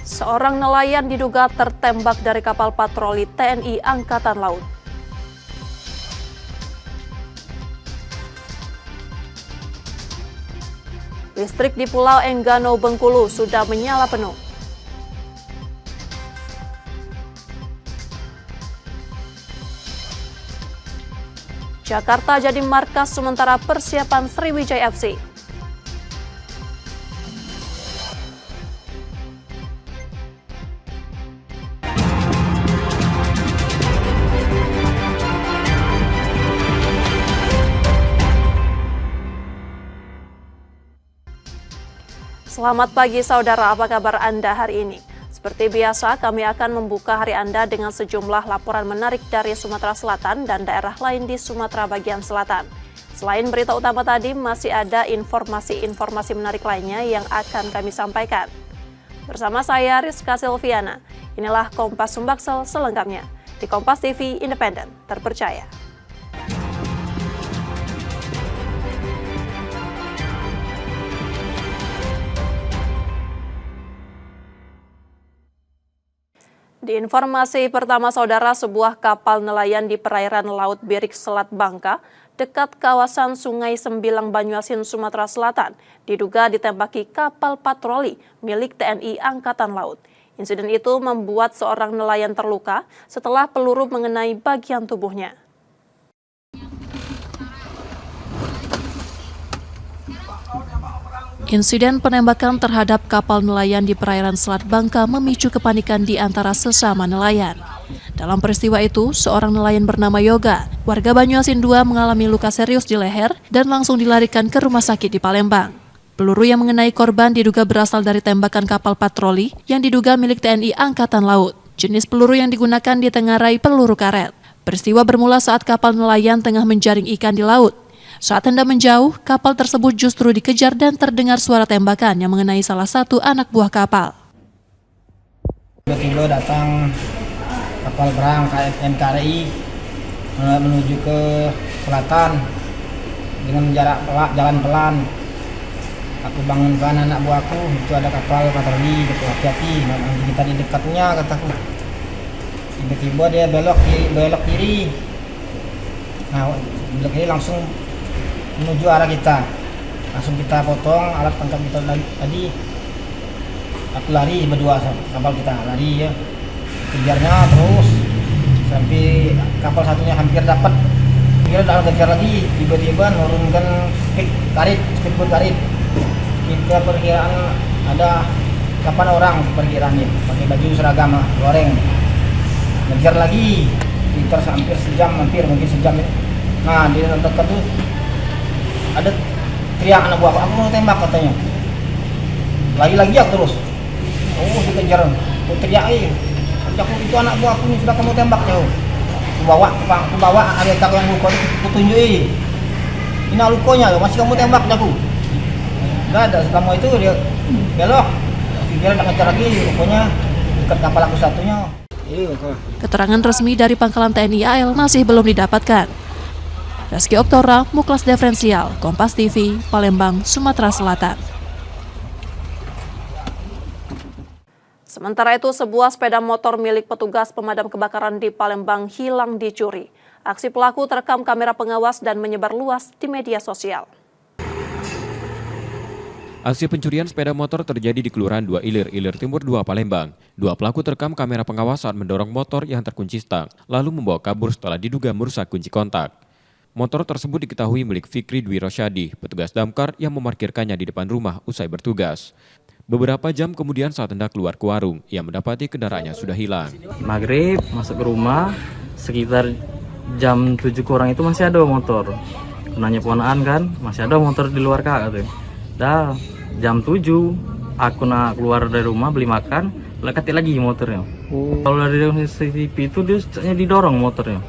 Seorang nelayan diduga tertembak dari kapal patroli TNI Angkatan Laut. Listrik di Pulau Enggano, Bengkulu sudah menyala penuh. Jakarta jadi markas sementara persiapan Sriwijaya FC. Selamat pagi saudara, apa kabar Anda hari ini? Seperti biasa, kami akan membuka hari Anda dengan sejumlah laporan menarik dari Sumatera Selatan dan daerah lain di Sumatera bagian selatan. Selain berita utama tadi, masih ada informasi-informasi menarik lainnya yang akan kami sampaikan. Bersama saya, Rizka Silviana. Inilah Kompas Sumbaksel selengkapnya di Kompas TV Independen, terpercaya. Di informasi pertama saudara, sebuah kapal nelayan di perairan Laut Birik Selat Bangka, dekat kawasan Sungai Sembilang Banyuasin, Sumatera Selatan, diduga ditembaki kapal patroli milik TNI Angkatan Laut. Insiden itu membuat seorang nelayan terluka setelah peluru mengenai bagian tubuhnya. Insiden penembakan terhadap kapal nelayan di perairan Selat Bangka memicu kepanikan di antara sesama nelayan. Dalam peristiwa itu, seorang nelayan bernama Yoga, warga Banyuasin 2 mengalami luka serius di leher dan langsung dilarikan ke rumah sakit di Palembang. Peluru yang mengenai korban diduga berasal dari tembakan kapal patroli yang diduga milik TNI Angkatan Laut. Jenis peluru yang digunakan ditengarai peluru karet. Peristiwa bermula saat kapal nelayan tengah menjaring ikan di laut. Saat hendak menjauh, kapal tersebut justru dikejar dan terdengar suara tembakan yang mengenai salah satu anak buah kapal. Tiba-tiba datang kapal perang NKRI menuju ke selatan dengan jarak jalan pelan. Aku bangunkan anak buahku, itu ada kapal patroli, hati-hati, nanti kita di dekatnya, kataku. Tiba-tiba dia belok kiri. Nah, belok kiri langsung menuju arah kita, langsung kita potong alat tangkap kita tadi. Aku lari berdua sama kapal kita, lari ya, kejarnya terus sampai kapal satunya hampir dapat. Kita udah kejar lagi, tiba-tiba nurunkan speedboat karet. Kita perkiraan ada 8 orang perkiraannya, pakai baju seragam goreng. Ngejar lagi, sekitar hampir mungkin sejam. Nah di dekat tuh ada teriak anak buah, aku mau tembak katanya. Lagi-lagi aku terus. Oh, dikejar. Aku teriak, aku itu anak buah aku ini sudah kamu tembak jauh. Aku bawa ada tak yang luka itu, aku tunjuk ini lukanya, masih kamu tembak aku. Enggak ada, selama itu dia belok. Dia nak ngejar lagi, lukanya dekat kapal aku satunya. Keterangan resmi dari Pangkalan TNI AL masih belum didapatkan. Reski Oktora, Muklas Diferensial, Kompas TV, Palembang, Sumatera Selatan. Sementara itu, sebuah sepeda motor milik petugas pemadam kebakaran di Palembang hilang dicuri. Aksi pelaku terekam kamera pengawas dan menyebar luas di media sosial. Aksi pencurian sepeda motor terjadi di Kelurahan 2 Ilir Timur 2 Palembang. Dua pelaku terekam kamera pengawas saat mendorong motor yang terkunci stang, lalu membawa kabur setelah diduga merusak kunci kontak. Motor tersebut diketahui milik Fikri Dwi Rosyadi, petugas damkar yang memarkirkannya di depan rumah usai bertugas. Beberapa jam kemudian saat hendak keluar ke warung, ia mendapati kendaraannya sudah hilang. Maghrib masuk ke rumah, sekitar jam 7 kurang itu masih ada motor. Nanya ponakan kan, masih ada motor di luar kak katanya. Dah jam 7 aku nak keluar dari rumah beli makan, ketik lagi motornya. Kalau dari CCTV itu dia didorong motornya.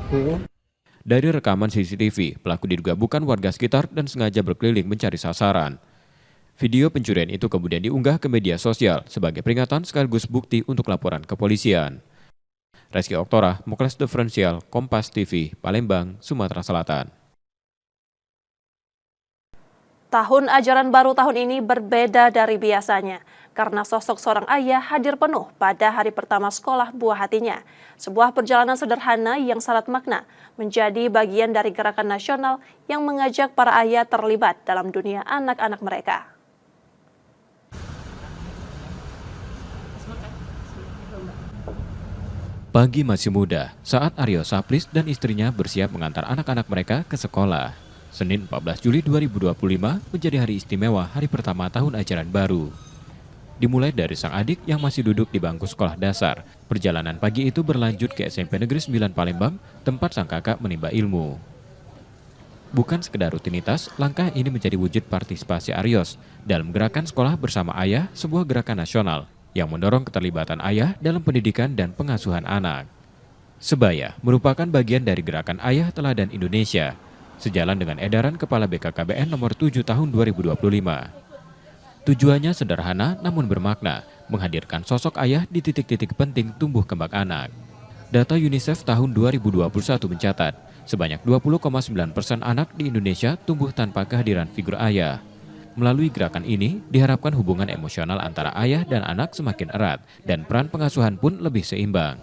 Dari rekaman CCTV, pelaku diduga bukan warga sekitar dan sengaja berkeliling mencari sasaran. Video pencurian itu kemudian diunggah ke media sosial sebagai peringatan sekaligus bukti untuk laporan kepolisian. Reski Oktora, Muklas Diferensial, Kompas TV, Palembang, Sumatera Selatan. Tahun ajaran baru tahun ini berbeda dari biasanya. karena sosok seorang ayah hadir penuh pada hari pertama sekolah buah hatinya. Sebuah perjalanan sederhana yang syarat makna menjadi bagian dari gerakan nasional yang mengajak para ayah terlibat dalam dunia anak-anak mereka. Pagi masih muda saat Aryo Saplis dan istrinya bersiap mengantar anak-anak mereka ke sekolah. Senin 14 Juli 2025 menjadi hari istimewa hari pertama tahun ajaran baru. Dimulai dari sang adik yang masih duduk di bangku sekolah dasar. Perjalanan pagi itu berlanjut ke SMP Negeri 9 Palembang, tempat sang kakak menimba ilmu. Bukan sekedar rutinitas, langkah ini menjadi wujud partisipasi Aryos dalam gerakan sekolah bersama ayah, sebuah gerakan nasional yang mendorong keterlibatan ayah dalam pendidikan dan pengasuhan anak. Sebaya merupakan bagian dari gerakan Ayah Teladan Indonesia, sejalan dengan edaran Kepala BKKBN nomor 7 tahun 2025. Tujuannya sederhana namun bermakna, menghadirkan sosok ayah di titik-titik penting tumbuh kembang anak. Data UNICEF tahun 2021 mencatat, sebanyak 20,9% anak di Indonesia tumbuh tanpa kehadiran figur ayah. Melalui gerakan ini, diharapkan hubungan emosional antara ayah dan anak semakin erat dan peran pengasuhan pun lebih seimbang.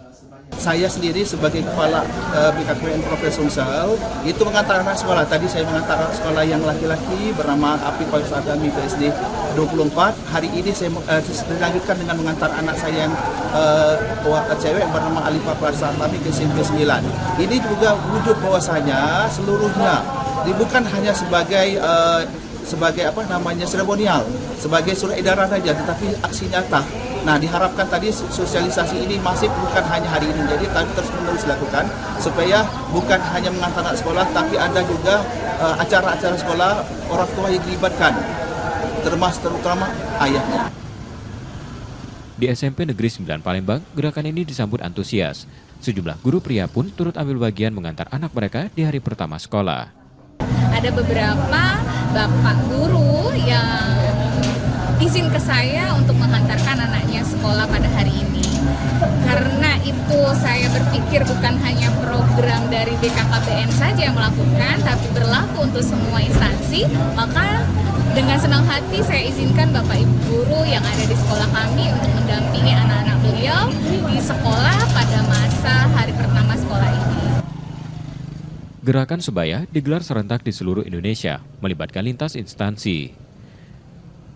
Saya sendiri sebagai kepala BKKBN Provinsi Sumsel itu mengantar anak sekolah. Tadi saya mengantar anak sekolah yang laki-laki bernama Api Paus Agami PSD 24. Hari ini saya dilanjutkan dengan mengantar anak saya yang cewek bernama Alifa Paus Agami ke SMP 9. Ini juga wujud bahwasanya seluruhnya bukan hanya sebagai seremonial, sebagai surat edaran saja, tetapi aksi nyata. Nah, diharapkan tadi sosialisasi ini masih bukan hanya hari ini, jadi terus-menerus dilakukan supaya bukan hanya mengantar anak sekolah, tapi ada juga acara-acara sekolah orang tua yang dilibatkan, terutama ayah. Di SMP Negeri 9 Palembang, gerakan ini disambut antusias. Sejumlah guru pria pun turut ambil bagian mengantar anak mereka di hari pertama sekolah. Ada beberapa bapak guru yang izin ke saya untuk menghantarkan anaknya sekolah pada hari ini. Karena itu saya berpikir bukan hanya program dari BKKBN saja yang melakukan, tapi berlaku untuk semua instansi. Maka dengan senang hati saya izinkan bapak ibu guru yang ada di sekolah kami untuk mendampingi anak-anak beliau di sekolah pada masa hari pertama sekolah ini. Gerakan Sebaya digelar serentak di seluruh Indonesia, melibatkan lintas instansi.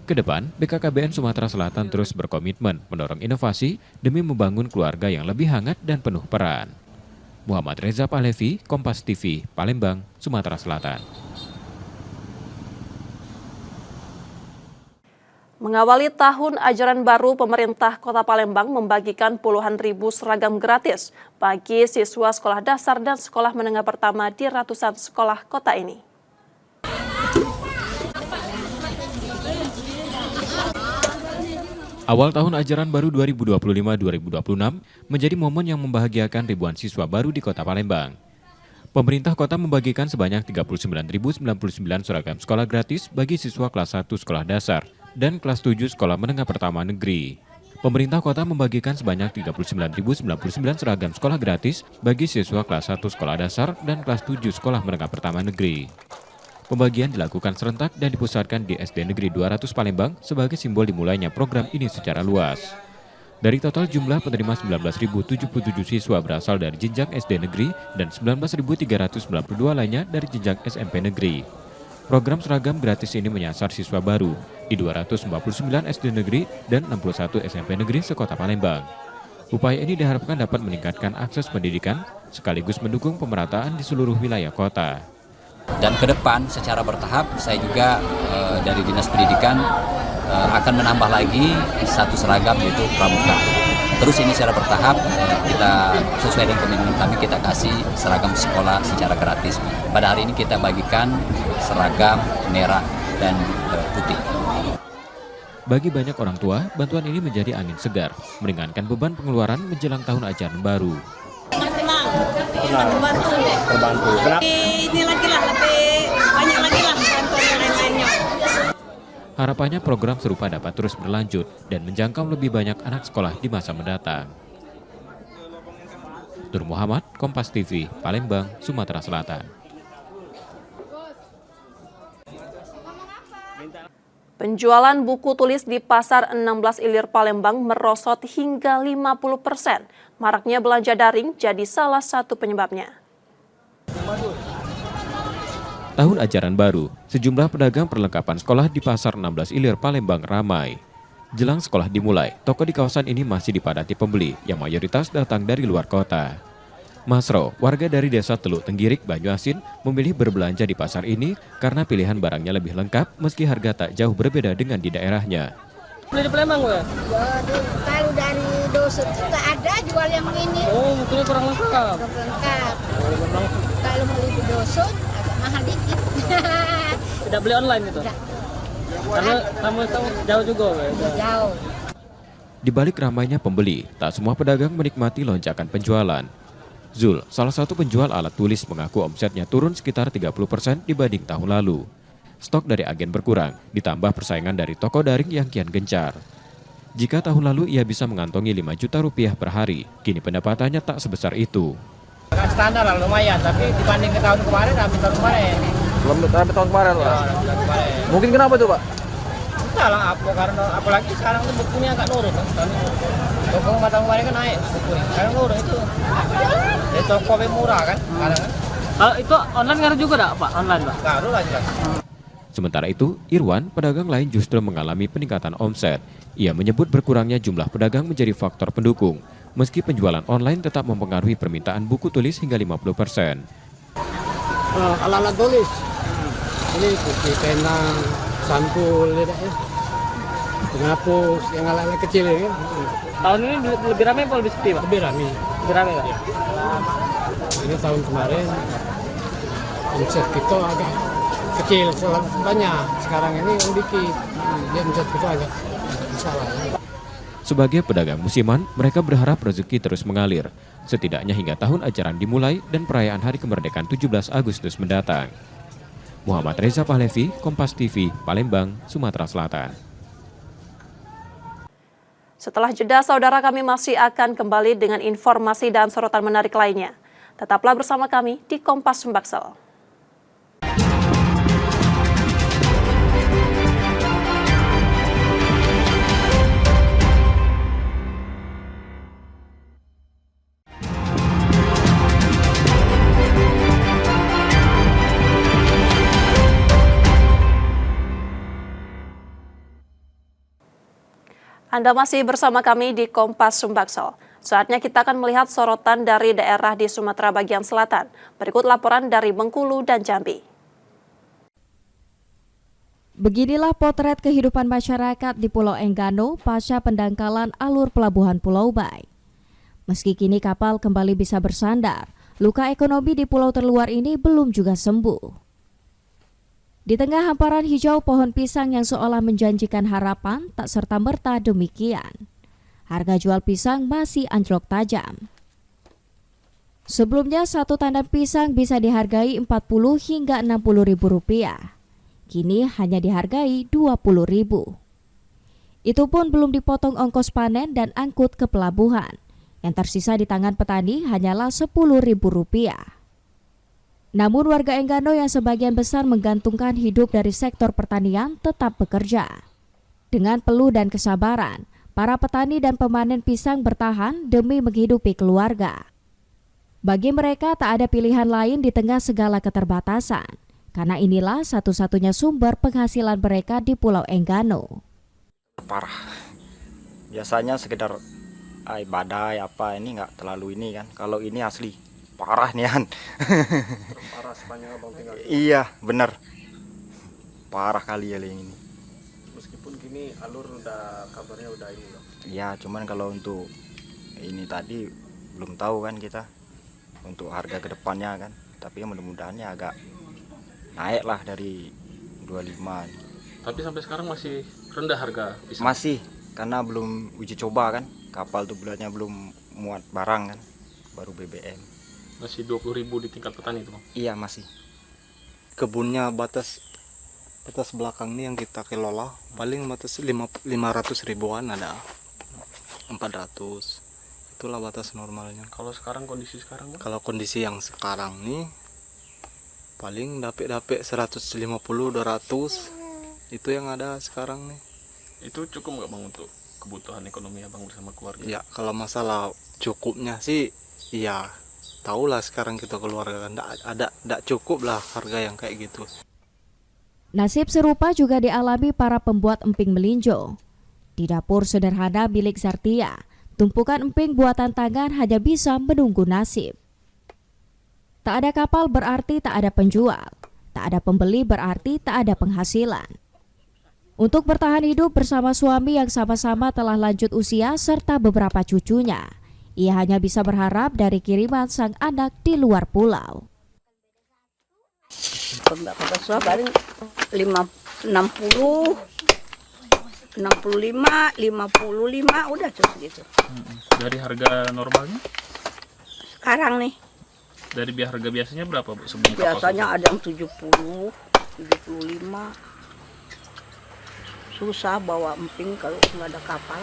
Kedepan, BKKBN Sumatera Selatan terus berkomitmen mendorong inovasi demi membangun keluarga yang lebih hangat dan penuh peran. Muhammad Reza Pahlevi, Kompas TV, Palembang, Sumatera Selatan. Mengawali tahun ajaran baru, pemerintah Kota Palembang membagikan puluhan ribu seragam gratis bagi siswa sekolah dasar dan sekolah menengah pertama di ratusan sekolah kota ini. Awal tahun ajaran baru 2025-2026 menjadi momen yang membahagiakan ribuan siswa baru di Kota Palembang. Pemerintah kota membagikan sebanyak 39.099 seragam sekolah gratis bagi siswa kelas 1 sekolah dasar dan kelas 7 sekolah menengah pertama negeri. Pemerintah kota membagikan sebanyak 39.099 seragam sekolah gratis bagi siswa kelas 1 sekolah dasar dan kelas 7 sekolah menengah pertama negeri. Pembagian dilakukan serentak dan dipusatkan di SD Negeri 200 Palembang sebagai simbol dimulainya program ini secara luas. Dari total jumlah penerima 19.077 siswa berasal dari jenjang SD Negeri dan 19.392 lainnya dari jenjang SMP Negeri. Program seragam gratis ini menyasar siswa baru di 249 SD Negeri dan 61 SMP Negeri sekota Palembang. Upaya ini diharapkan dapat meningkatkan akses pendidikan sekaligus mendukung pemerataan di seluruh wilayah kota. Dan ke depan secara bertahap saya juga dari Dinas Pendidikan akan menambah lagi satu seragam yaitu pramuka. Terus ini secara bertahap kita sesuai dengan komitmen kami kita kasih seragam sekolah secara gratis. Pada hari ini kita bagikan seragam merah dan putih. Bagi banyak orang tua, bantuan ini menjadi angin segar, meringankan beban pengeluaran menjelang tahun ajaran baru. Terbantu. Ini lagi lah, lebih banyak lagi lah bantuan yang lain-lainnya. Harapannya program serupa dapat terus berlanjut dan menjangkau lebih banyak anak sekolah di masa mendatang. Nur Muhammad, Kompas TV, Palembang, Sumatera Selatan. Penjualan buku tulis di Pasar 16 Ilir Palembang merosot hingga 50%. Maraknya belanja daring jadi salah satu penyebabnya. Tahun ajaran baru, sejumlah pedagang perlengkapan sekolah di Pasar 16 Ilir Palembang ramai. Jelang sekolah dimulai, toko di kawasan ini masih dipadati pembeli yang mayoritas datang dari luar kota. Masro, warga dari Desa Teluk Tenggirik, Banyuasin, memilih berbelanja di pasar ini karena pilihan barangnya lebih lengkap meski harga tak jauh berbeda dengan di daerahnya. Beli di Palembang gue? Kalau dari dosen juga ada jual yang ini. Oh, mungkin kurang lengkap. Kurang lengkap. Kalau beli di dosen agak mahal dikit. Tidak beli online gitu? Tidak. Karena kamu tahu jauh juga gue? Jauh. Di balik ramainya pembeli, tak semua pedagang menikmati lonjakan penjualan. Zul, salah satu penjual alat tulis, mengaku omsetnya turun sekitar 30% dibanding tahun lalu. Stok dari agen berkurang, ditambah persaingan dari toko daring yang kian gencar. Jika tahun lalu ia bisa mengantongi 5 juta rupiah per hari, kini pendapatannya tak sebesar itu. Standar lah lumayan, tapi dibanding ke tahun kemarin, habis tahun kemarin. Belum sampai tahun kemarin Pak? Mungkin kenapa tuh Pak? Entah lah apa, karena apalagi sekarang tuh bukunya agak nurun kan. Toko tahun kemarin kan naik bukunya, sekarang nurun itu. Ya toko lebih murah kan, sekarang kan. Itu online ngaruh juga enggak Pak? Online Pak? Ngaruh lah jelas. Sementara itu, Irwan, pedagang lain justru mengalami peningkatan omset. Ia menyebut berkurangnya jumlah pedagang menjadi faktor pendukung, meski penjualan online tetap mempengaruhi permintaan buku tulis hingga 50%. Alat-alat tulis, ini buku pena, sampul, penghapus, yang alat-alat kecil ini. Tahun ini lebih ramai atau lebih sepi Pak? Lebih ramai. Lebih ramai Pak? Ini tahun kemarin omset kita agak kecil, banyak. Sekarang ini yang dikit, dia omset kita agak salah. Sebagai pedagang musiman, mereka berharap rezeki terus mengalir, setidaknya hingga tahun ajaran dimulai dan perayaan Hari Kemerdekaan 17 Agustus mendatang. Muhammad Reza Pahlevi, Kompas TV, Palembang, Sumatera Selatan. Setelah jeda, saudara, kami masih akan kembali dengan informasi dan sorotan menarik lainnya. Tetaplah bersama kami di Kompas Sumbaksel. Anda masih bersama kami di Kompas Sumbaksel. Saatnya kita akan melihat sorotan dari daerah di Sumatera bagian selatan. Berikut laporan dari Bengkulu dan Jambi. Beginilah potret kehidupan masyarakat di Pulau Enggano pasca pendangkalan alur pelabuhan Pulau Bai. Meski kini kapal kembali bisa bersandar, luka ekonomi di pulau terluar ini belum juga sembuh. Di tengah hamparan hijau pohon pisang yang seolah menjanjikan harapan, tak serta-merta demikian. Harga jual pisang masih anjlok tajam. Sebelumnya satu tandan pisang bisa dihargai 40 hingga 60 ribu rupiah. Kini hanya dihargai 20 ribu. Itu pun belum dipotong ongkos panen dan angkut ke pelabuhan. Yang tersisa di tangan petani hanyalah 10 ribu rupiah. Namun warga Enggano yang sebagian besar menggantungkan hidup dari sektor pertanian tetap bekerja. Dengan peluh dan kesabaran, para petani dan pemanen pisang bertahan demi menghidupi keluarga. Bagi mereka tak ada pilihan lain di tengah segala keterbatasan, karena inilah satu-satunya sumber penghasilan mereka di Pulau Enggano. Parah. Biasanya sekedar badai apa ini nggak terlalu ini kan. Kalau ini asli parah nih kan. Parah sepanjang abang tinggal. Iya bener. Parah kali ya yang ini. Meskipun gini alur kabarnya udah ini loh. Iya cuman kalau untuk ini tadi belum tahu kan kita untuk harga kedepannya kan. Tapi mudah-mudahannya agak naik lah dari 25. Tapi sampai sekarang masih rendah harga pisang. Masih karena belum uji coba kan. Kapal tuh bulannya belum muat barang kan. Baru BBM. Masih 20 ribu di tingkat petani itu Bang? Iya masih. Kebunnya batas belakang nih yang kita kelola paling batas 500 ribuan ada 400. Itulah batas normalnya. Kalau sekarang kondisi sekarang kan? Kalau kondisi yang sekarang nih paling dapat 150 200 Itu yang ada sekarang nih. Itu cukup nggak Bang untuk kebutuhan ekonomi Abang bersama keluarga? Ya kalau masalah cukupnya sih, iya. Tahulah sekarang kita keluarga kan, nggak cukup lah harga yang kayak gitu. Nasib serupa juga dialami para pembuat emping melinjo. Di dapur sederhana milik Zartia, tumpukan emping buatan tangan hanya bisa menunggu nasib. Tak ada kapal berarti tak ada penjual, tak ada pembeli berarti tak ada penghasilan. Untuk bertahan hidup bersama suami yang sama-sama telah lanjut usia serta beberapa cucunya, ia hanya bisa berharap dari kiriman sang anak di luar pulau. Paling 65, 55 udah terus gitu. Dari harga normalnya? Sekarang nih. Dari harga biasanya berapa Bu? Sebelum Biasanya ada yang 70, 75. Susah bawa emping kalau nggak ada kapal.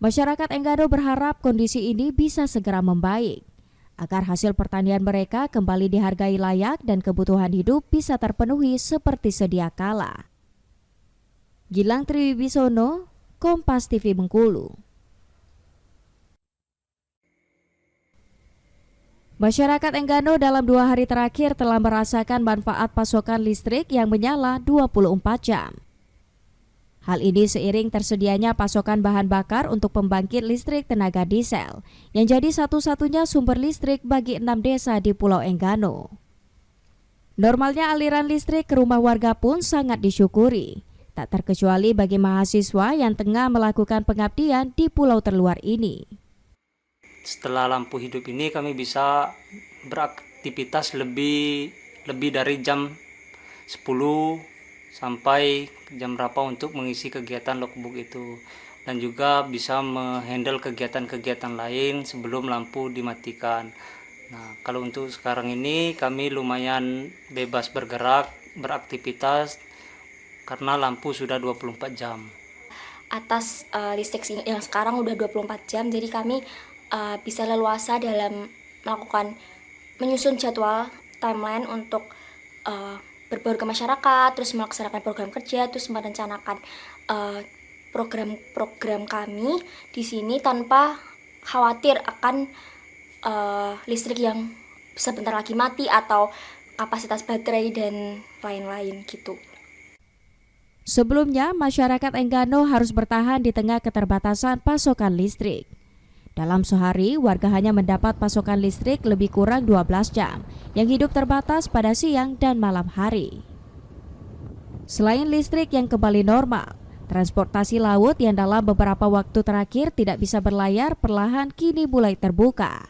Masyarakat Enggano berharap kondisi ini bisa segera membaik, agar hasil pertanian mereka kembali dihargai layak dan kebutuhan hidup bisa terpenuhi seperti sedia kala. Gilang Triwibisono, Kompas TV Bengkulu. Masyarakat Enggano dalam 2 hari terakhir telah merasakan manfaat pasokan listrik yang menyala 24 jam. Hal ini seiring tersedianya pasokan bahan bakar untuk pembangkit listrik tenaga diesel, yang jadi satu-satunya sumber listrik bagi 6 desa di Pulau Enggano. Normalnya aliran listrik ke rumah warga pun sangat disyukuri, tak terkecuali bagi mahasiswa yang tengah melakukan pengabdian di pulau terluar ini. Setelah lampu hidup ini kami bisa beraktivitas lebih dari jam 10 sampai jam berapa untuk mengisi kegiatan logbook itu, dan juga bisa menghandle kegiatan-kegiatan lain sebelum lampu dimatikan. Nah, kalau untuk sekarang ini kami lumayan bebas bergerak, beraktivitas karena lampu sudah 24 jam. Atas listrik yang sekarang udah 24 jam, jadi kami bisa leluasa dalam menyusun jadwal timeline untuk berbaur ke masyarakat, terus melaksanakan program kerja, terus merencanakan program-program kami di sini tanpa khawatir akan listrik yang sebentar lagi mati atau kapasitas baterai dan lain-lain gitu. Sebelumnya, masyarakat Enggano harus bertahan di tengah keterbatasan pasokan listrik. Dalam sehari, warga hanya mendapat pasokan listrik lebih kurang 12 jam, yang hidup terbatas pada siang dan malam hari. Selain listrik yang kembali normal, transportasi laut yang dalam beberapa waktu terakhir tidak bisa berlayar perlahan kini mulai terbuka.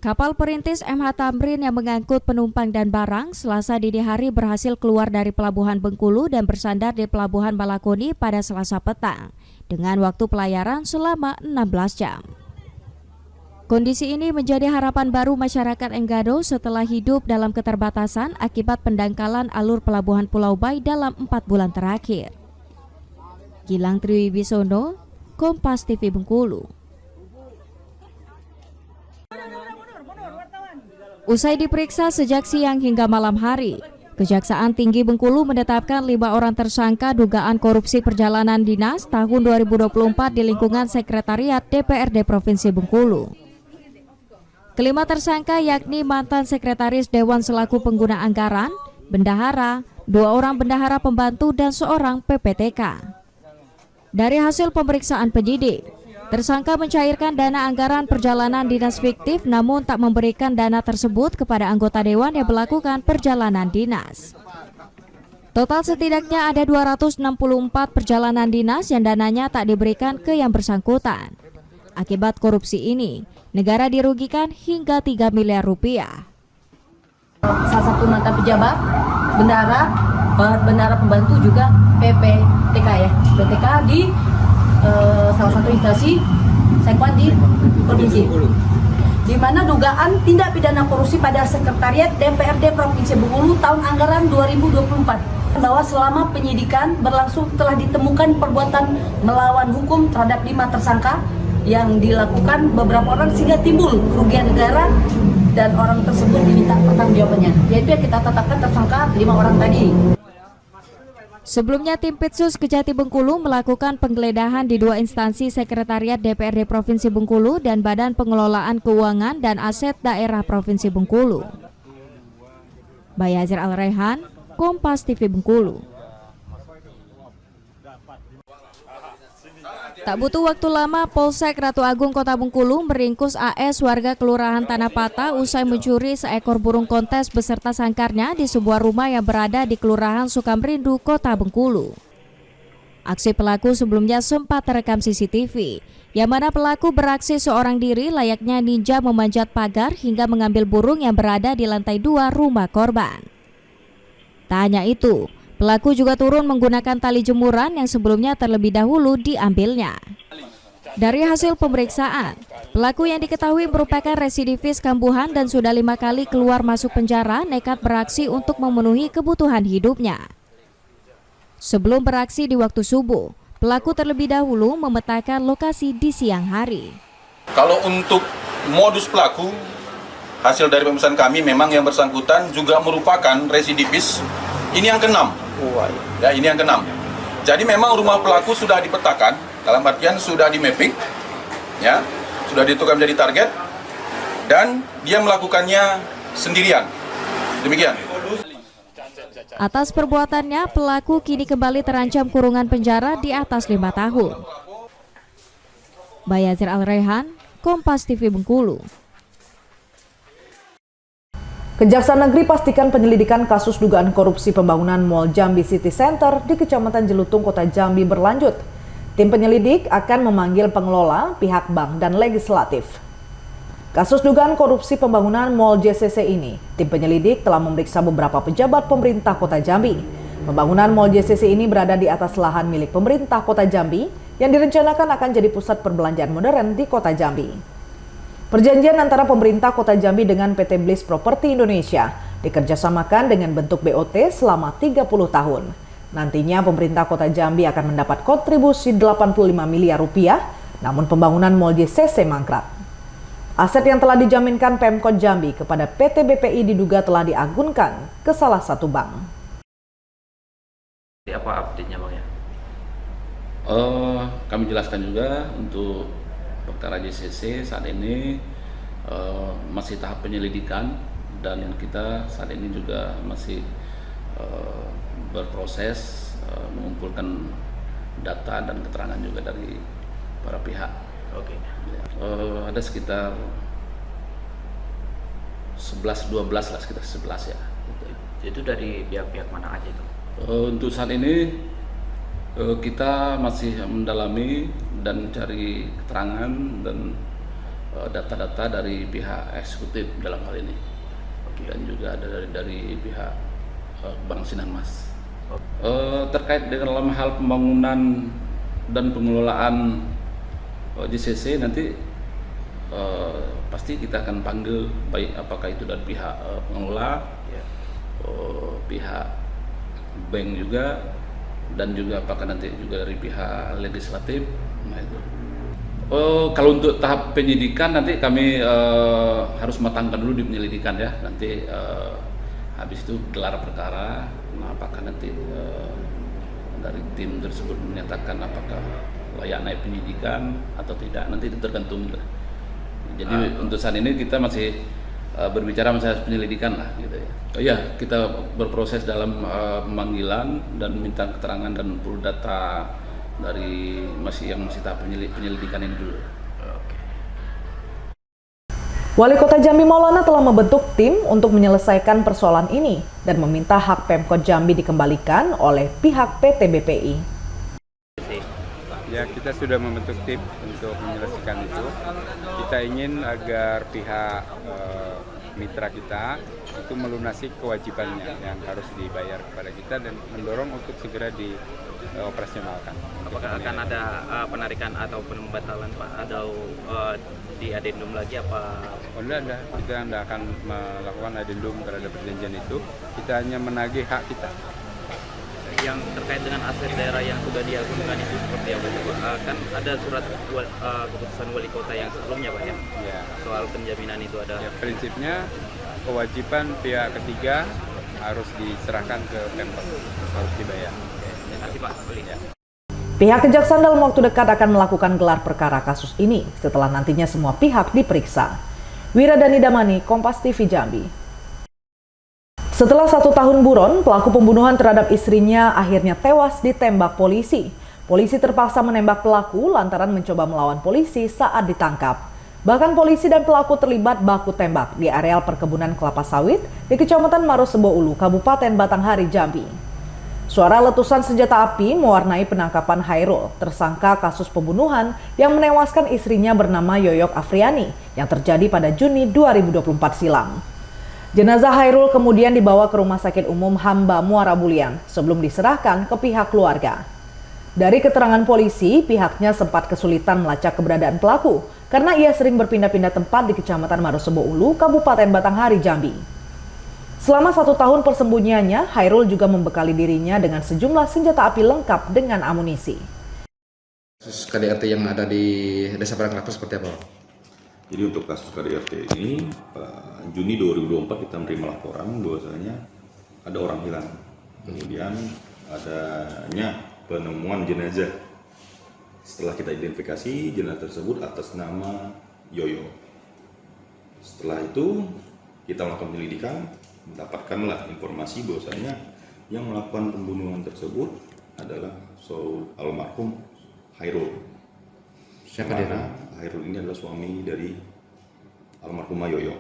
Kapal perintis MH Tamrin yang mengangkut penumpang dan barang Selasa dini hari berhasil keluar dari Pelabuhan Bengkulu dan bersandar di Pelabuhan Malakoni pada Selasa petang dengan waktu pelayaran selama 16 jam. Kondisi ini menjadi harapan baru masyarakat Enggano setelah hidup dalam keterbatasan akibat pendangkalan alur Pelabuhan Pulau Bai dalam 4 bulan terakhir. Gilang Triwibisono, Kompas TV Bengkulu. Usai diperiksa sejak siang hingga malam hari, Kejaksaan Tinggi Bengkulu menetapkan 5 orang tersangka dugaan korupsi perjalanan dinas tahun 2024 di lingkungan Sekretariat DPRD Provinsi Bengkulu. Kelima tersangka yakni mantan Sekretaris Dewan selaku pengguna anggaran, bendahara, 2 orang bendahara pembantu dan seorang PPTK. Dari hasil pemeriksaan penyidik, tersangka mencairkan dana anggaran perjalanan dinas fiktif namun tak memberikan dana tersebut kepada anggota dewan yang melakukan perjalanan dinas. Total setidaknya ada 264 perjalanan dinas yang dananya tak diberikan ke yang bersangkutan. Akibat korupsi ini, negara dirugikan hingga 3 miliar rupiah. Salah satu mantan pejabat, bendahara pembantu juga PPTK ya, PPTK di salah satu instansi sekwan di provinsi, di mana dugaan tindak pidana korupsi pada Sekretariat DPRD Provinsi Bengkulu tahun anggaran 2024, bahwa selama penyidikan berlangsung telah ditemukan perbuatan melawan hukum terhadap 5 tersangka yang dilakukan beberapa orang sehingga timbul kerugian negara dan orang tersebut diminta pertanggungjawabannya, yaitu yang kita tetapkan tersangka 5 orang tadi. Sebelumnya, tim Pitsus Kejati Bengkulu melakukan penggeledahan di 2 instansi Sekretariat DPRD Provinsi Bengkulu dan Badan Pengelolaan Keuangan dan Aset Daerah Provinsi Bengkulu. Bayazir Al-Rehan, Kompas TV Bengkulu. Tak butuh waktu lama, Polsek Ratu Agung Kota Bengkulu meringkus AS warga Kelurahan Tanah Patah usai mencuri seekor burung kontes beserta sangkarnya di sebuah rumah yang berada di Kelurahan Sukamrindu, Kota Bengkulu. Aksi pelaku sebelumnya sempat terekam CCTV, yang mana pelaku beraksi seorang diri layaknya ninja memanjat pagar hingga mengambil burung yang berada di lantai 2 rumah korban. Tak hanya itu, pelaku juga turun menggunakan tali jemuran yang sebelumnya terlebih dahulu diambilnya. Dari hasil pemeriksaan, pelaku yang diketahui merupakan residivis kambuhan dan sudah 5 kali keluar masuk penjara nekat beraksi untuk memenuhi kebutuhan hidupnya. Sebelum beraksi di waktu subuh, pelaku terlebih dahulu memetakan lokasi di siang hari. Kalau untuk modus pelaku, hasil dari pemeriksaan kami memang yang bersangkutan juga merupakan residivis. Ini yang ke-6. Ya, ini yang ke-6. Jadi memang rumah pelaku sudah dipetakan, dalam artian sudah di mapping, ya, sudah ditentukan menjadi target, dan dia melakukannya sendirian. Demikian. Atas perbuatannya, pelaku kini kembali terancam kurungan penjara di atas 5 tahun. Bayazir Al-Rehan, Kompas TV Bengkulu. Kejaksaan Negeri pastikan penyelidikan kasus dugaan korupsi pembangunan Mall Jambi City Center di Kecamatan Jelutung, Kota Jambi berlanjut. Tim penyelidik akan memanggil pengelola, pihak bank, dan legislatif. Kasus dugaan korupsi pembangunan Mall JCC ini, tim penyelidik telah memeriksa beberapa pejabat pemerintah Kota Jambi. Pembangunan Mall JCC ini berada di atas lahan milik pemerintah Kota Jambi yang direncanakan akan jadi pusat perbelanjaan modern di Kota Jambi. Perjanjian antara pemerintah Kota Jambi dengan PT Bliss Property Indonesia dikerjasamakan dengan bentuk BOT selama 30 tahun. Nantinya pemerintah Kota Jambi akan mendapat kontribusi 85 miliar rupiah, namun pembangunan Mall JCC mangkrak. Aset yang telah dijaminkan Pemkot Jambi kepada PT BPI diduga telah diagunkan ke salah satu bank. Apa update-nya Bang ya? Kami jelaskan juga untuk perkara JCC saat ini masih tahap penyelidikan dan kita saat ini juga masih berproses mengumpulkan data dan keterangan juga dari para pihak. Oke. Ada sekitar 11-12 lah, sekitar 11 ya. Itu dari pihak-pihak mana aja itu? Untuk saat ini kita masih mendalami dan cari keterangan dan data-data dari pihak eksekutif dalam hal ini, dan juga ada dari pihak Bank Sinarmas. Terkait dengan dalam hal pembangunan dan pengelolaan JCC nanti pasti kita akan panggil, baik apakah itu dari pihak pengelola, pihak bank juga, dan juga apakah nanti juga dari pihak legislatif. Nah itu. Kalau untuk tahap penyidikan nanti kami harus matangkan dulu di penyelidikan ya. Nanti habis itu gelar perkara. Nah, apakah nanti dari tim tersebut menyatakan apakah layak naik penyidikan atau tidak, nanti itu tergantung. Jadi untuk saat ini kita masih berbicara masalah penyelidikan lah gitu ya. Oh iya, kita berproses dalam pemanggilan dan minta keterangan dan perlu data dari yang masih tahap penyelidikan ini dulu. Wali Kota Jambi Maulana telah membentuk tim untuk menyelesaikan persoalan ini dan meminta hak Pemkot Jambi dikembalikan oleh pihak PT BPI. Ya, kita sudah membentuk tim untuk menyelesaikan itu. Kita ingin agar pihak mitra kita itu melunasi kewajibannya yang harus dibayar kepada kita dan mendorong untuk segera dioperasionalkan. Apakah akan ada penarikan atau pembatalan Pak, atau di adendum lagi apa? Oh, enggak, kita tidak akan melakukan adendum terhadap perjanjian itu. Kita hanya menagih hak kita. yang terkait dengan aset daerah yang sudah diagunkan itu seperti apa Pak? Kan ada surat keputusan wali kota yang sebelumnya Pak ya? Soal penjaminan itu ada. Ya, prinsipnya kewajiban pihak ketiga harus diserahkan ke Pemkot, harus dibayar. Terima kasih Pak. Ya. Pihak kejaksaan dalam waktu dekat akan melakukan gelar perkara kasus ini setelah nantinya semua pihak diperiksa. Wiradani Damani, Kompas TV Jambi. Setelah 1 tahun buron, pelaku pembunuhan terhadap istrinya akhirnya tewas ditembak polisi. Polisi terpaksa menembak pelaku lantaran mencoba melawan polisi saat ditangkap. Bahkan polisi dan pelaku terlibat baku tembak di areal perkebunan kelapa sawit di Kecamatan Marosebo Ulu, Kabupaten Batanghari, Jambi. Suara letusan senjata api mewarnai penangkapan Hairul, tersangka kasus pembunuhan yang menewaskan istrinya bernama Yoyok Afriani yang terjadi pada Juni 2024 silam. Jenazah Hairul kemudian dibawa ke Rumah Sakit Umum Hamba Muara Bulian sebelum diserahkan ke pihak keluarga. Dari keterangan polisi, pihaknya sempat kesulitan melacak keberadaan pelaku karena ia sering berpindah-pindah tempat di Kecamatan Marosebo Ulu, Kabupaten Batanghari, Jambi. Selama 1 tahun persembunyiannya, Hairul juga membekali dirinya dengan sejumlah senjata api lengkap dengan amunisi. Kasus KDRT yang ada di Desa Parangkelapa seperti apa? Jadi untuk kasus KDRT ini, Juni 2024 kita menerima laporan bahwasanya ada orang hilang. Kemudian adanya penemuan jenazah. Setelah kita identifikasi, jenazah tersebut atas nama Yoyo. Setelah itu, kita melakukan penyelidikan, mendapatkanlah informasi bahwasanya yang melakukan pembunuhan tersebut adalah almarhum Hairul. Siapa dia? Hairul ini adalah suami dari almarhumah Yoyo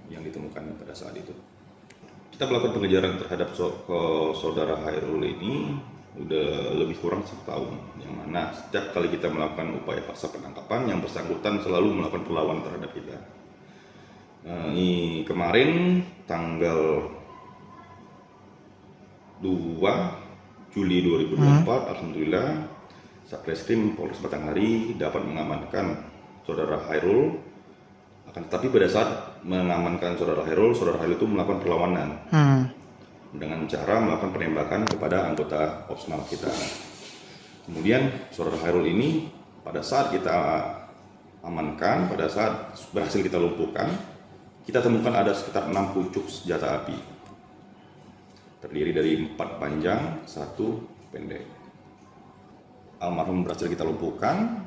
yang ditemukan pada saat itu. Kita melakukan pengejaran terhadap saudara Hairul ini udah lebih kurang 1 tahun, yang mana setiap kali kita melakukan upaya paksa penangkapan, yang bersangkutan selalu melakukan perlawanan terhadap kita. Ini kemarin tanggal 2 Juli 2024, Alhamdulillah Satreskrim Polres Batanghari dapat mengamankan saudara Hairul. Akan tetapi pada saat mengamankan saudara Hairul itu melakukan perlawanan dengan cara melakukan penembakan kepada anggota opsnal kita. Kemudian saudara Hairul ini pada saat kita amankan, pada saat berhasil kita lumpuhkan, kita temukan ada sekitar 6 pucuk senjata api. Terdiri dari 4 panjang, 1 pendek. Almarhum berhasil kita lumpuhkan,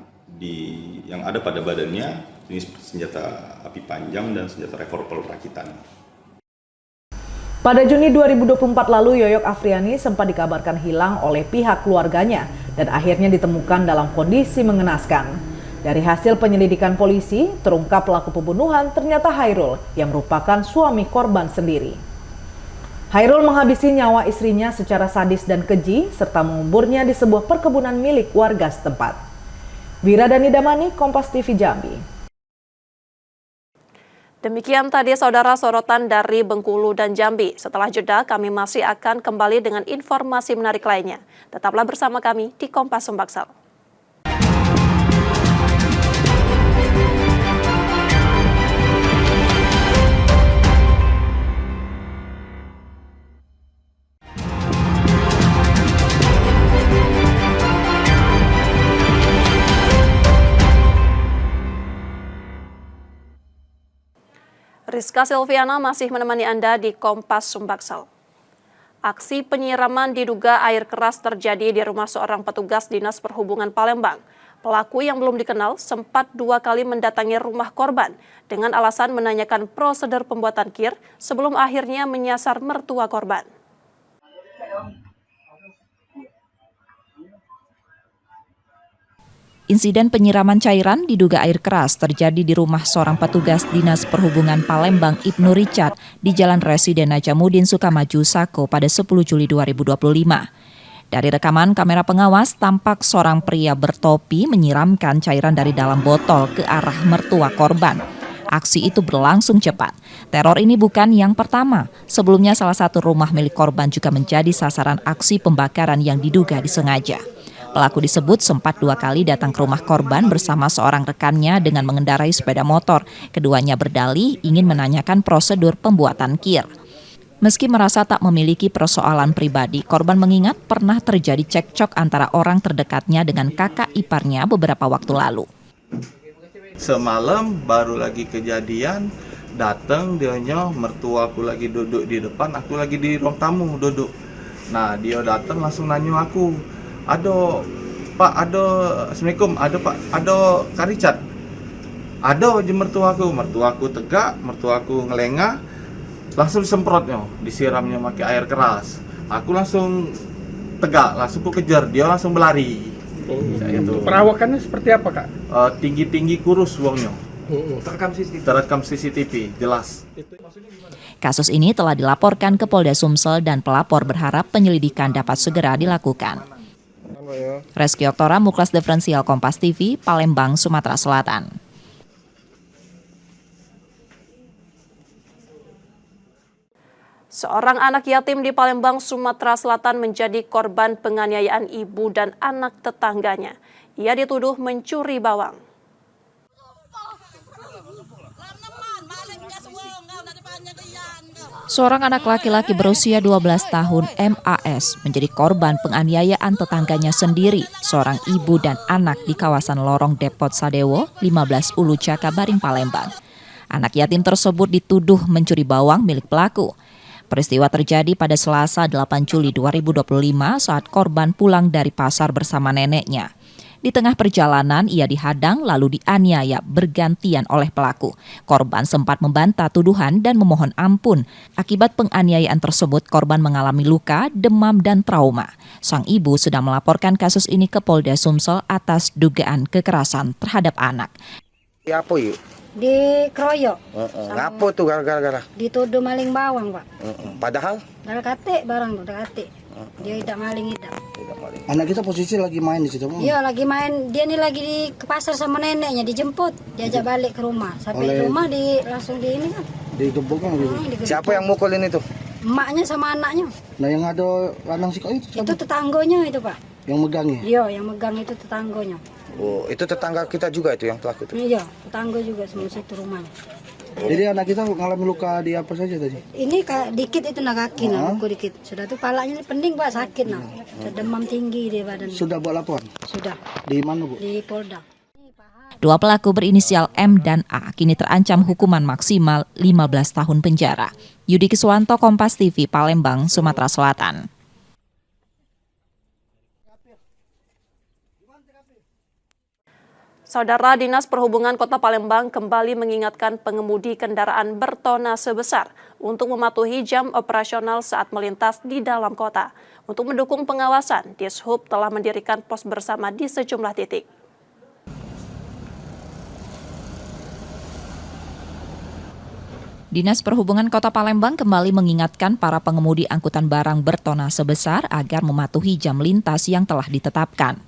yang ada pada badannya jenis senjata api panjang dan senjata revolver rakitan. Pada Juni 2024 lalu, Yoyok Afriani sempat dikabarkan hilang oleh pihak keluarganya dan akhirnya ditemukan dalam kondisi mengenaskan. Dari hasil penyelidikan polisi, terungkap pelaku pembunuhan ternyata Hairul yang merupakan suami korban sendiri. Hairul menghabisi nyawa istrinya secara sadis dan keji serta menguburnya di sebuah perkebunan milik warga setempat. Wiradani Damani, Kompas TV Jambi. Demikian tadi saudara sorotan dari Bengkulu dan Jambi. Setelah jeda kami masih akan kembali dengan informasi menarik lainnya. Tetaplah bersama kami di Kompas Sumbaksel. Rizka Silviana masih menemani Anda di Kompas Sumbaksel. Aksi penyiraman diduga air keras terjadi di rumah seorang petugas Dinas Perhubungan Palembang. Pelaku yang belum dikenal sempat 2 kali mendatangi rumah korban dengan alasan menanyakan prosedur pembuatan kir sebelum akhirnya menyasar mertua korban. Insiden penyiraman cairan diduga air keras terjadi di rumah seorang petugas Dinas Perhubungan Palembang Ibnu Richard di Jalan Residen Najamuddin Sukamaju, Sako pada 10 Juli 2025. Dari rekaman kamera pengawas, tampak seorang pria bertopi menyiramkan cairan dari dalam botol ke arah mertua korban. Aksi itu berlangsung cepat. Teror ini bukan yang pertama. Sebelumnya salah satu rumah milik korban juga menjadi sasaran aksi pembakaran yang diduga disengaja. Pelaku disebut sempat 2 kali datang ke rumah korban bersama seorang rekannya dengan mengendarai sepeda motor. Keduanya berdalih ingin menanyakan prosedur pembuatan kir. Meski merasa tak memiliki persoalan pribadi, korban mengingat pernah terjadi cekcok antara orang terdekatnya dengan kakak iparnya beberapa waktu lalu. Semalam baru lagi kejadian, datang dianya, mertua aku lagi duduk di depan, aku lagi di ruang tamu duduk. Nah dia datang langsung nanya aku, ada Pak, ada Assalamualaikum, ada Pak, ada Kak Richard. Ada aja mertua aku tegak, mertua aku ngelengah, langsung disemprotnya, disiramnya pakai air keras. Aku langsung tegak, langsung aku kejar, dia langsung berlari. Itu. Perawakannya seperti apa, Kak? Tinggi-tinggi kurus uangnya. Terekam CCTV, jelas. Kasus ini telah dilaporkan ke Polda Sumsel dan pelapor berharap penyelidikan dapat segera dilakukan. Reski Oktora, Muklas Diferensial Kompas TV, Palembang, Sumatera Selatan. Seorang anak yatim di Palembang, Sumatera Selatan menjadi korban penganiayaan ibu dan anak tetangganya. Ia dituduh mencuri bawang. Seorang anak laki-laki berusia 12 tahun, MAS, menjadi korban penganiayaan tetangganya sendiri, seorang ibu dan anak di kawasan Lorong Depot Sadewo, 15 Ulu Caka, Baring, Palembang. Anak yatim tersebut dituduh mencuri bawang milik pelaku. Peristiwa terjadi pada Selasa 8 Juli 2025 saat korban pulang dari pasar bersama neneknya. Di tengah perjalanan, ia dihadang lalu dianiaya bergantian oleh pelaku. Korban sempat membantah tuduhan dan memohon ampun. Akibat penganiayaan tersebut, korban mengalami luka, demam, dan trauma. Sang ibu sedang melaporkan kasus ini ke Polda Sumsel atas dugaan kekerasan terhadap anak. Apa yuk? Dikeroyok. Ngapa tuh gara-gara? Dituduh maling bawang, Pak. Padahal? Dari kate barang tuh, dari kate. Dia tidak maling itu. Anak kita posisi lagi main di situ. Iya, lagi main. Dia nih lagi ke pasar sama neneknya, dijemput, diajak balik ke rumah. Sampai rumah langsung di ini kan. Digebuk kan gitu. Siapa yang mukulin itu? Emaknya sama anaknya. Nah, yang ada lanang sikok itu siapa? Itu tetanggonya itu, Pak. Yang megangnya? Iya, yang megang itu tetanggonya. Oh, itu tetangga kita juga itu yang pelaku itu? Iya, tetangga juga semua situ rumahnya. Jadi anak kita mengalami luka di apa saja tadi? Ini dikit itu kaki, luka dikit. Sudah tuh palanya pening, Pak, sakit nah. Demam tinggi di badan. Sudah buat laporan? Sudah. Di mana, Bu? Di Polda. Dua pelaku berinisial M dan A kini terancam hukuman maksimal 15 tahun penjara. Yudi Kiswanto, Kompas TV, Palembang, Sumatera Selatan. Saudara, Dinas Perhubungan Kota Palembang kembali mengingatkan pengemudi kendaraan bertonnase besar untuk mematuhi jam operasional saat melintas di dalam kota. Untuk mendukung pengawasan, Dishub telah mendirikan pos bersama di sejumlah titik. Dinas Perhubungan Kota Palembang kembali mengingatkan para pengemudi angkutan barang bertonnase besar agar mematuhi jam lintas yang telah ditetapkan.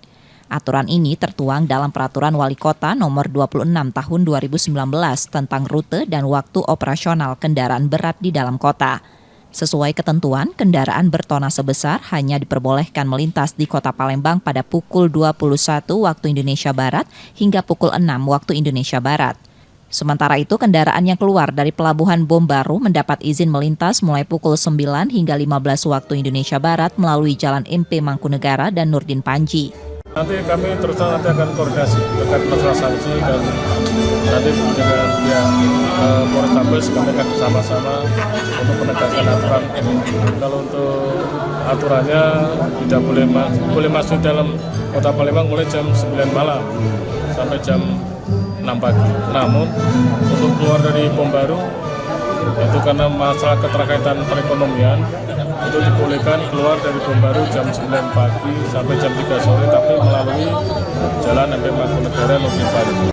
Aturan ini tertuang dalam Peraturan Wali Kota Nomor 26 Tahun 2019 tentang rute dan waktu operasional kendaraan berat di dalam kota. Sesuai ketentuan, kendaraan bertonnase besar hanya diperbolehkan melintas di Kota Palembang pada pukul 21 waktu Indonesia Barat hingga pukul 6 waktu Indonesia Barat. Sementara itu, kendaraan yang keluar dari Pelabuhan Bom Baru mendapat izin melintas mulai pukul 9 hingga 15 waktu Indonesia Barat melalui Jalan MP Mangkunegara dan Nurdin Panji. Nanti kami terus nanti akan koordinasi terkait masalah sanksi dan nanti dengan pihak Polrestabes kami akan bersama-sama untuk penegakan aturan ini. Kalau untuk aturannya tidak boleh masuk dalam Kota Palembang mulai jam 9 malam sampai jam 6 pagi. Namun untuk keluar dari Bom Baru itu karena masalah keterkaitan perekonomian itu dibolehkan keluar dari Bom Baru jam 9 pagi sampai jam 3 sore tapi melalui Jalan MP Mangkunegara Nurdin Panji.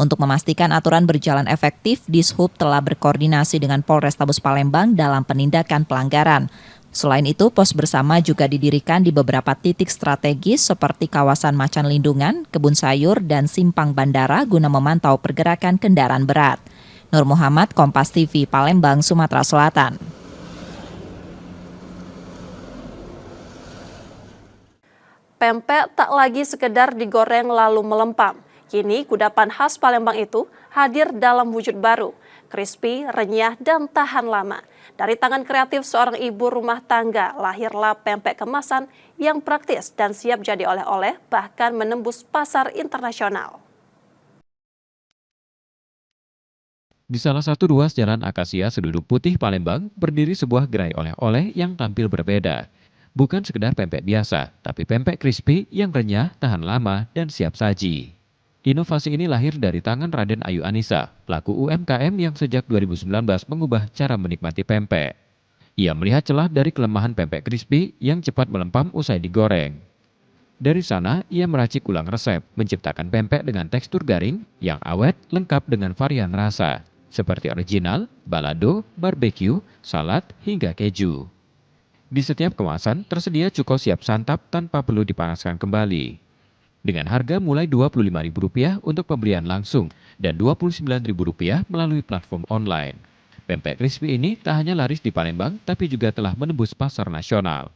Untuk memastikan aturan berjalan efektif, Dishub telah berkoordinasi dengan Polrestabes Palembang dalam penindakan pelanggaran. Selain itu, pos bersama juga didirikan di beberapa titik strategis seperti kawasan Macan Lindungan, Kebun Sayur, dan Simpang Bandara guna memantau pergerakan kendaraan berat. Nur Muhammad, Kompas TV, Palembang, Sumatera Selatan. Pempek tak lagi sekedar digoreng lalu melempam. Kini kudapan khas Palembang itu hadir dalam wujud baru. crispy, renyah, dan tahan lama. Dari tangan kreatif seorang ibu rumah tangga, lahirlah pempek kemasan yang praktis dan siap jadi oleh-oleh, bahkan menembus pasar internasional. Di salah satu ruas Jalan Akasia Seduduk Putih Palembang berdiri sebuah gerai oleh-oleh yang tampil berbeda. Bukan sekedar pempek biasa, tapi pempek crispy yang renyah, tahan lama, dan siap saji. Inovasi ini lahir dari tangan Raden Ayu Anissa, pelaku UMKM yang sejak 2019 mengubah cara menikmati pempek. Ia melihat celah dari kelemahan pempek crispy yang cepat melempam usai digoreng. Dari sana, ia meracik ulang resep, menciptakan pempek dengan tekstur garing yang awet lengkap dengan varian rasa, seperti original, balado, barbecue, salad, hingga keju. Di setiap kemasan tersedia cuko siap santap tanpa perlu dipanaskan kembali. Dengan harga mulai Rp25.000 untuk pembelian langsung dan Rp29.000 melalui platform online. Pempek crispy ini tak hanya laris di Palembang, tapi juga telah menembus pasar nasional.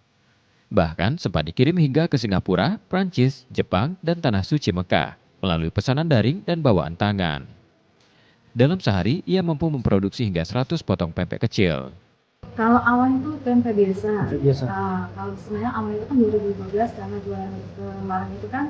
Bahkan sempat dikirim hingga ke Singapura, Prancis, Jepang, dan Tanah Suci Mekah melalui pesanan daring dan bawaan tangan. Dalam sehari, ia mampu memproduksi hingga 100 potong pempek kecil. Kalau awal itu pempek biasa. Kalau sebenarnya awal itu kan 2015 karena jualan kemarin itu kan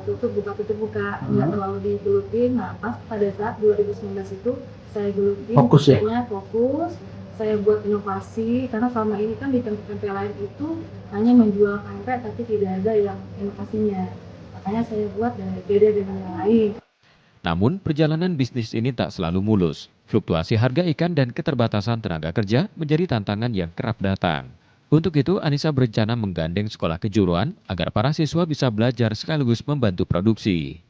tutup buka nggak terlalu digelutin. Nah pas pada saat 2019 itu saya gelutin, fokus. Saya buat inovasi karena selama ini kan di pempek lain itu hanya menjual pempek tapi tidak ada yang inovasinya. Makanya saya buat beda dengan yang lain. Namun, perjalanan bisnis ini tak selalu mulus. Fluktuasi harga ikan dan keterbatasan tenaga kerja menjadi tantangan yang kerap datang. Untuk itu, Anissa berencana menggandeng sekolah kejuruan agar para siswa bisa belajar sekaligus membantu produksi.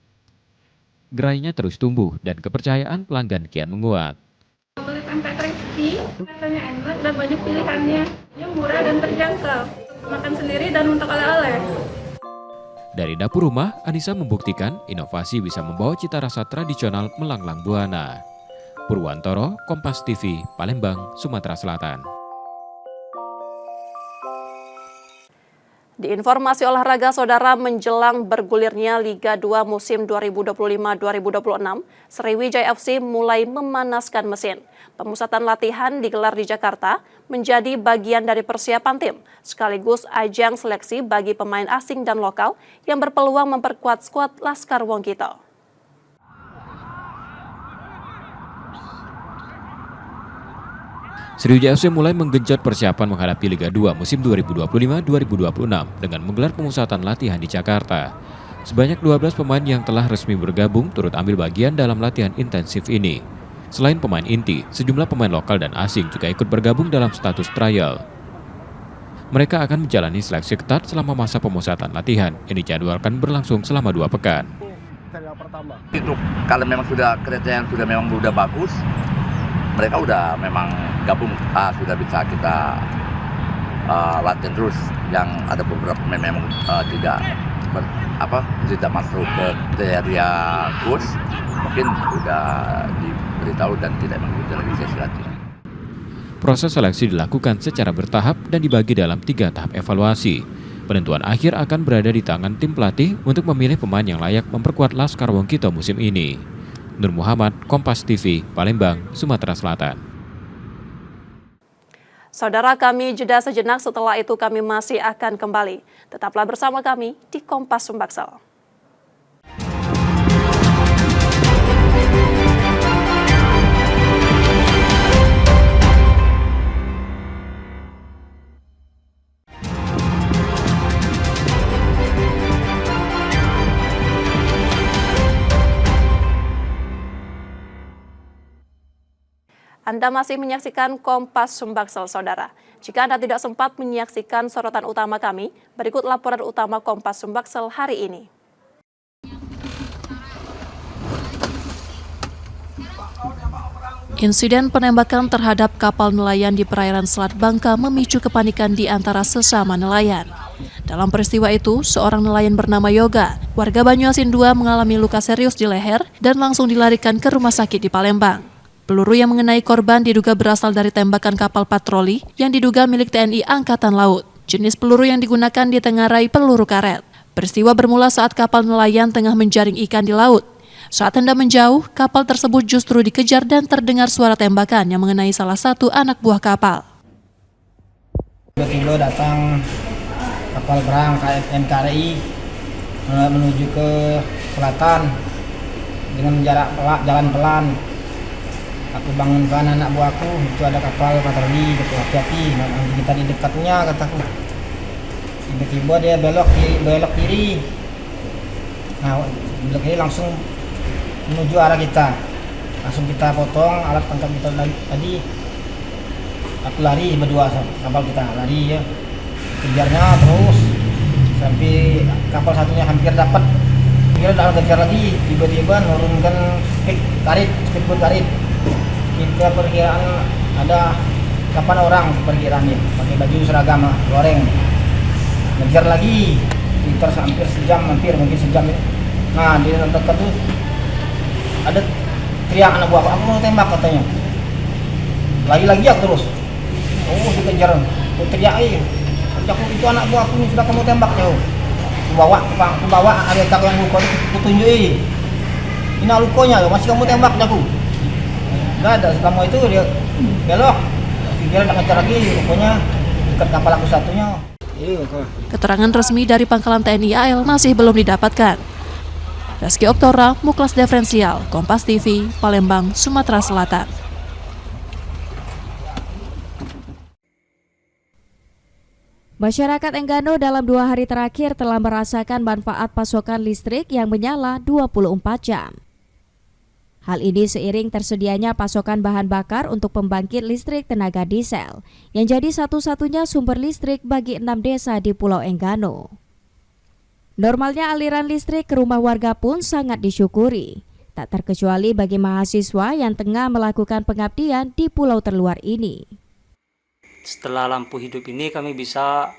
Gerainya terus tumbuh dan kepercayaan pelanggan kian menguat. Beli pempek crispy, rasanya enak dan banyak pilihannya. Yang murah dan terjangkau. Makan sendiri dan untuk oleh-oleh. Dari dapur rumah, Anissa membuktikan inovasi bisa membawa cita rasa tradisional melanglang buana. Purwantoro, Kompas TV, Palembang, Sumatera Selatan. Di informasi olahraga, saudara, menjelang bergulirnya Liga 2 musim 2025-2026, Sriwijaya FC mulai memanaskan mesin. Pemusatan latihan digelar di Jakarta menjadi bagian dari persiapan tim, sekaligus ajang seleksi bagi pemain asing dan lokal yang berpeluang memperkuat skuad Laskar Wongkito. Sriwijaya FC mulai menggenjot persiapan menghadapi Liga 2 musim 2025-2026 dengan menggelar pemusatan latihan di Jakarta. Sebanyak 12 pemain yang telah resmi bergabung turut ambil bagian dalam latihan intensif ini. Selain pemain inti, sejumlah pemain lokal dan asing juga ikut bergabung dalam status trial. Mereka akan menjalani seleksi ketat selama masa pemusatan latihan yang dijadwalkan berlangsung selama 2 pekan. Itu kalau memang sudah kriteria yang sudah bagus, mereka udah memang gabung, sudah bisa kita latihan terus. Yang ada beberapa memang tidak masuk ke kriteria kurs, mungkin sudah diberitahu dan tidak mengikuti lagi sesi latihan. Proses seleksi dilakukan secara bertahap dan dibagi dalam 3 tahap evaluasi. Penentuan akhir akan berada di tangan tim pelatih untuk memilih pemain yang layak memperkuat Laskar Wongkito musim ini. Nur Muhammad, Kompas TV, Palembang, Sumatera Selatan. Saudara, kami jeda sejenak, setelah itu kami masih akan kembali. Tetaplah bersama kami di Kompas Sumbaksel. Anda masih menyaksikan Kompas Sumbaksel, saudara. Jika Anda tidak sempat menyaksikan sorotan utama kami, berikut laporan utama Kompas Sumbaksel hari ini. Insiden penembakan terhadap kapal nelayan di perairan Selat Bangka memicu kepanikan di antara sesama nelayan. Dalam peristiwa itu, seorang nelayan bernama Yoga, warga Banyuasin 2, mengalami luka serius di leher dan langsung dilarikan ke rumah sakit di Palembang. Peluru yang mengenai korban diduga berasal dari tembakan kapal patroli yang diduga milik TNI Angkatan Laut. Jenis peluru yang digunakan ditengarai peluru karet. Peristiwa bermula saat kapal nelayan tengah menjaring ikan di laut. Saat hendak menjauh, kapal tersebut justru dikejar dan terdengar suara tembakan yang mengenai salah satu anak buah kapal. Tiba-tiba datang kapal perang NKRI menuju ke selatan dengan jalan pelan. Aku bangunkan anak buahku, itu ada kapal patroli, hati-hati, nanti kita di dekatnya, kataku. Tiba-tiba dia belok kiri. Nah, belok kiri langsung menuju arah kita. Langsung kita potong alat tangkap kita tadi. Aku lari berdua kapal kita, lari ya. Kejarnya terus sampai kapal satunya hampir dapat. Kira dalam kejar lagi, tiba-tiba nurunkan speedboat karet. Kita perkiraan ada 8 orang perkiraannya, pakai baju seragam goreng. Ngejar lagi, sekitar hampir mungkin sejam. Nah, di dekat tuh ada teriak anak buah, aku mau tembak katanya. Lagi aku terus. Oh, dikejar. Aku teriak aku itu anak buahku ini sudah kamu tembak jauh. Aku bawa ada tak yang luka itu tunjuki. Ini lukonya, masih kamu tembak aku. Enggak ada, selama itu dia belok. Dia nak ngejar lagi, rupanya dekat kapal aku satunya. Keterangan resmi dari Pangkalan TNI AL masih belum didapatkan. Reski Optora, Muklas Diferensial, Kompas TV, Palembang, Sumatera Selatan. Masyarakat Enggano dalam 2 hari terakhir telah merasakan manfaat pasokan listrik yang menyala 24 jam. Hal ini seiring tersedianya pasokan bahan bakar untuk pembangkit listrik tenaga diesel, yang jadi satu-satunya sumber listrik bagi 6 desa di Pulau Enggano. Normalnya aliran listrik ke rumah warga pun sangat disyukuri, tak terkecuali bagi mahasiswa yang tengah melakukan pengabdian di pulau terluar ini. Setelah lampu hidup ini kami bisa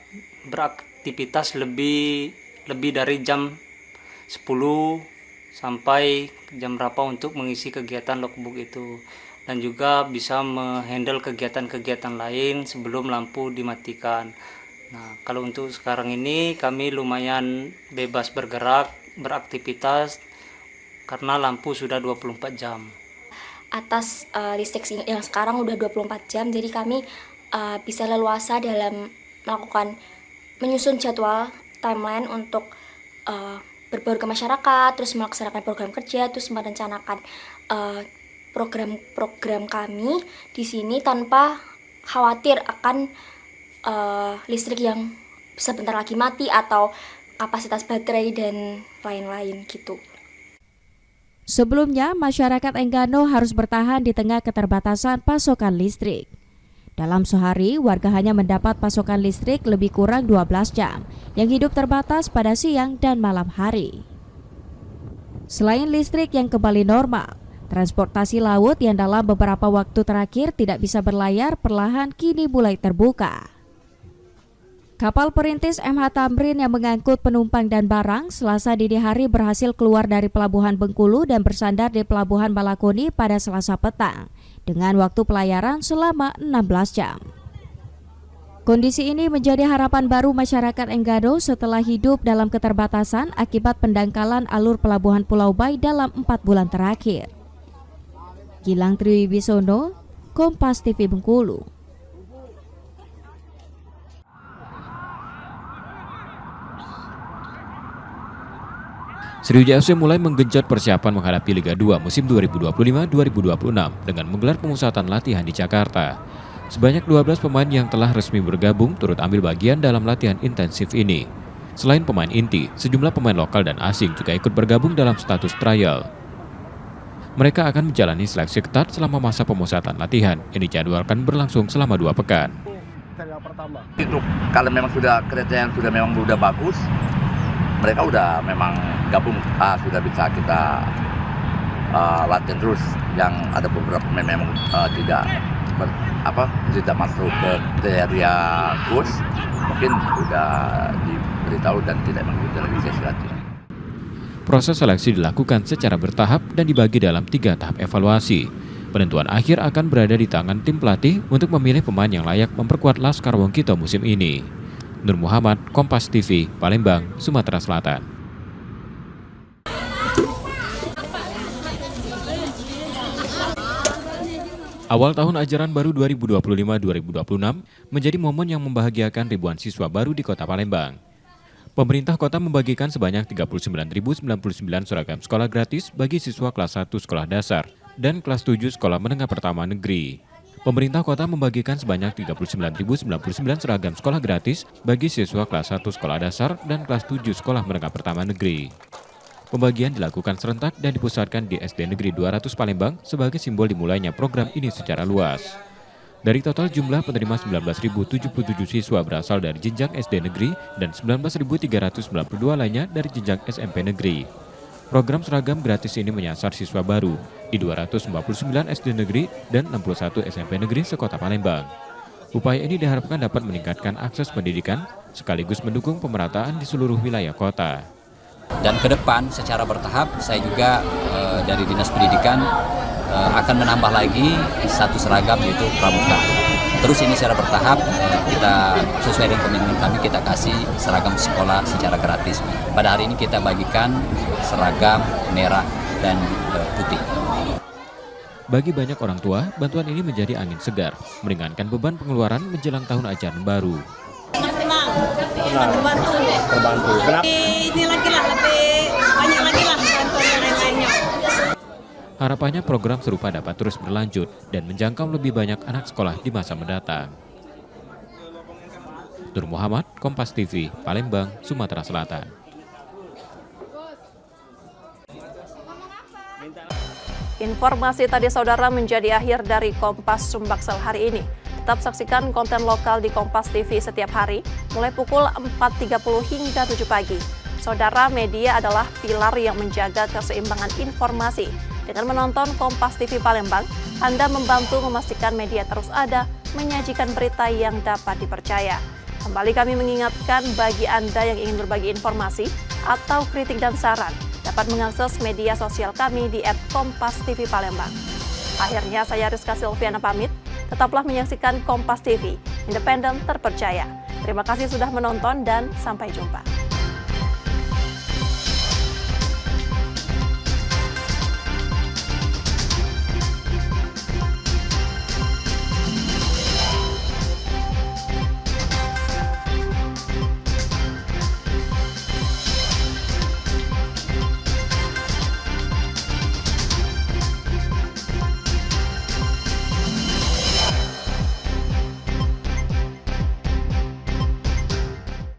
beraktivitas lebih dari jam 10 sampai jam berapa untuk mengisi kegiatan logbook itu, dan juga bisa menghandle kegiatan-kegiatan lain sebelum lampu dimatikan. Nah, kalau untuk sekarang ini kami lumayan bebas bergerak, beraktivitas karena lampu sudah 24 jam. Atas listrik yang sekarang udah 24 jam, jadi kami bisa leluasa dalam menyusun jadwal timeline untuk berbaur ke masyarakat, terus melaksanakan program kerja, terus merencanakan program-program kami di sini tanpa khawatir akan listrik yang sebentar lagi mati atau kapasitas baterai dan lain-lain gitu. Sebelumnya, masyarakat Enggano harus bertahan di tengah keterbatasan pasokan listrik. Dalam sehari, warga hanya mendapat pasokan listrik lebih kurang 12 jam, yang hidup terbatas pada siang dan malam hari. Selain listrik yang kembali normal, transportasi laut yang dalam beberapa waktu terakhir tidak bisa berlayar perlahan kini mulai terbuka. Kapal perintis MH Tamrin yang mengangkut penumpang dan barang Selasa dini hari berhasil keluar dari Pelabuhan Bengkulu dan bersandar di Pelabuhan Malakoni pada Selasa petang, dengan waktu pelayaran selama 16 jam. Kondisi ini menjadi harapan baru masyarakat Enggano setelah hidup dalam keterbatasan akibat pendangkalan alur Pelabuhan Pulau Bai dalam 4 bulan terakhir. Gilang Triwibisono, Kompas TV Bengkulu. Sriwijaya FC mulai menggenjot persiapan menghadapi Liga 2 musim 2025-2026 dengan menggelar pemusatan latihan di Jakarta. Sebanyak 12 pemain yang telah resmi bergabung turut ambil bagian dalam latihan intensif ini. Selain pemain inti, sejumlah pemain lokal dan asing juga ikut bergabung dalam status trial. Mereka akan menjalani seleksi ketat selama masa pemusatan latihan yang dijadwalkan berlangsung selama 2 pekan. Itu kalau memang sudah kriteria yang sudah bagus, mereka udah memang gabung, sudah bisa kita latihan terus. Yang ada beberapa memang tidak masuk ke kriteria kurs, mungkin sudah diberitahu dan tidak mengikuti lagi sesi latihan. Proses seleksi dilakukan secara bertahap dan dibagi dalam 3 tahap evaluasi. Penentuan akhir akan berada di tangan tim pelatih untuk memilih pemain yang layak memperkuat Laskar Wongkito musim ini. Nur Muhammad, Kompas TV, Palembang, Sumatera Selatan. Awal tahun ajaran baru 2025-2026 menjadi momen yang membahagiakan ribuan siswa baru di Kota Palembang. Pemerintah kota membagikan sebanyak 39.099 seragam sekolah gratis bagi siswa kelas 1 sekolah dasar dan kelas 7 sekolah menengah pertama negeri. Pemerintah kota membagikan sebanyak 39.099 seragam sekolah gratis bagi siswa kelas 1 sekolah dasar dan kelas 7 sekolah menengah pertama negeri. Pembagian dilakukan serentak dan dipusatkan di SD Negeri 200 Palembang sebagai simbol dimulainya program ini secara luas. Dari total jumlah penerima 19.077 siswa berasal dari jenjang SD Negeri dan 19.392 lainnya dari jenjang SMP Negeri. Program seragam gratis ini menyasar siswa baru di 259 SD Negeri dan 61 SMP Negeri sekota Palembang. Upaya ini diharapkan dapat meningkatkan akses pendidikan sekaligus mendukung pemerataan di seluruh wilayah kota. Dan ke depan secara bertahap saya juga dari Dinas Pendidikan akan menambah lagi satu seragam yaitu pramuka. Terus ini secara bertahap kita sesuai dengan komitmen kami kita kasih seragam sekolah secara gratis. Pada hari ini kita bagikan seragam merah dan putih. Bagi banyak orang tua, bantuan ini menjadi angin segar, meringankan beban pengeluaran menjelang tahun ajaran baru. Terbantu. Ini lagi lah, lebih banyak lagi lah bantuan yang lainnya. Harapannya program serupa dapat terus berlanjut dan menjangkau lebih banyak anak sekolah di masa mendatang. Nur Muhammad, Kompas TV, Palembang, Sumatera Selatan. Informasi tadi saudara menjadi akhir dari Kompas Sumbaksel hari ini. Tetap saksikan konten lokal di Kompas TV setiap hari, mulai pukul 4.30 hingga 7 pagi. Saudara, media adalah pilar yang menjaga keseimbangan informasi. Dengan menonton Kompas TV Palembang, Anda membantu memastikan media terus ada, menyajikan berita yang dapat dipercaya. Kembali kami mengingatkan bagi Anda yang ingin berbagi informasi atau kritik dan saran, dapat mengakses media sosial kami di @KompasTV Palembang. Akhirnya saya Rizka Silviana pamit. Tetaplah menyaksikan Kompas TV, independen terpercaya. Terima kasih sudah menonton dan sampai jumpa.